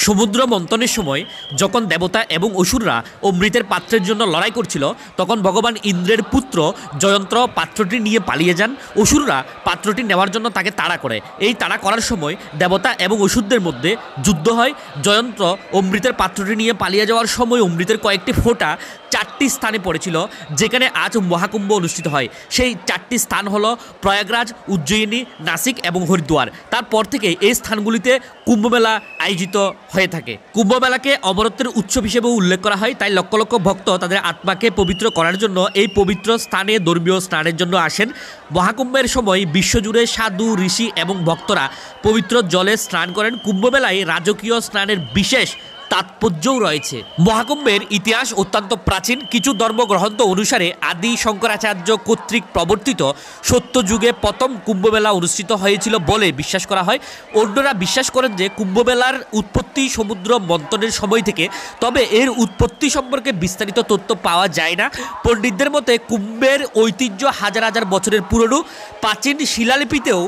সমুদ্র মন্থনের সময় যখন দেবতা এবং অসুররা অমৃতের পাত্রের জন্য লড়াই করছিল, তখন ভগবান ইন্দ্রের পুত্র জয়ন্ত্র পাত্রটি নিয়ে পালিয়ে যান। অসুররা পাত্রটি নেওয়ার জন্য তাকে তাড়া করে। এই তাড়া করার সময় দেবতা এবং অসুরদের মধ্যে যুদ্ধ হয়। জয়ন্ত্র অমৃতের পাত্রটি নিয়ে পালিয়ে যাওয়ার সময় অমৃতের কয়েকটি ফোঁটা 4টি স্থানে পড়েছিল, যেখানে আজ মহাকুম্ভ অনুষ্ঠিত হয়। সেই 4টি স্থান হলো প্রয়াগরাজ, উজ্জয়িনী, নাসিক এবং হরিদ্বার। তারপর থেকে এই স্থানগুলিতে কুম্ভমেলা আয়োজিত হয়ে থাকে। কুম্ভমেলাকে অমরত্বের উৎসব হিসেবেও উল্লেখ করা হয়। তাই লক্ষ লক্ষ ভক্ত তাদের আত্মাকে পবিত্র করার জন্য এই পবিত্র স্থানে ধর্মীয় স্নানের জন্য আসেন। মহাকুম্ভের সময় বিশ্বজুড়ে সাধু, ঋষি এবং ভক্তরা পবিত্র জলে স্নান করেন। কুম্ভমেলায় রাজকীয় স্নানের বিশেষ তাৎপর্যও রয়েছে। মহাকুম্ভের ইতিহাস অত্যন্ত প্রাচীন। কিছু ধর্মগ্রন্থ অনুসারে আদি শঙ্করাচার্য কর্তৃক প্রবর্তিত সত্যযুগে প্রথম কুম্ভমেলা অনুষ্ঠিত হয়েছিল বলে বিশ্বাস করা হয়। অন্যরা বিশ্বাস করেন যে কুম্ভমেলার উৎপত্তি সমুদ্র মন্থনের সময় থেকে, তবে এর উৎপত্তি সম্পর্কে বিস্তারিত তথ্য পাওয়া যায় না। পণ্ডিতদের মতে কুম্ভের ঐতিহ্য হাজার হাজার বছরের পুরনো। প্রাচীন শিলালিপিতেও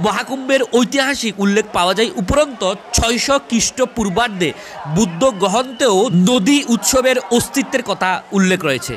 মহাকুম্ভের ঐতিহাসিক উল্লেখ পাওয়া যায়। উপরন্ত 600 খ্রিস্টপূর্বাব্দে বুদ্ধ গ্রন্থেও নদী উৎসবের অস্তিত্বের কথা উল্লেখ রয়েছে।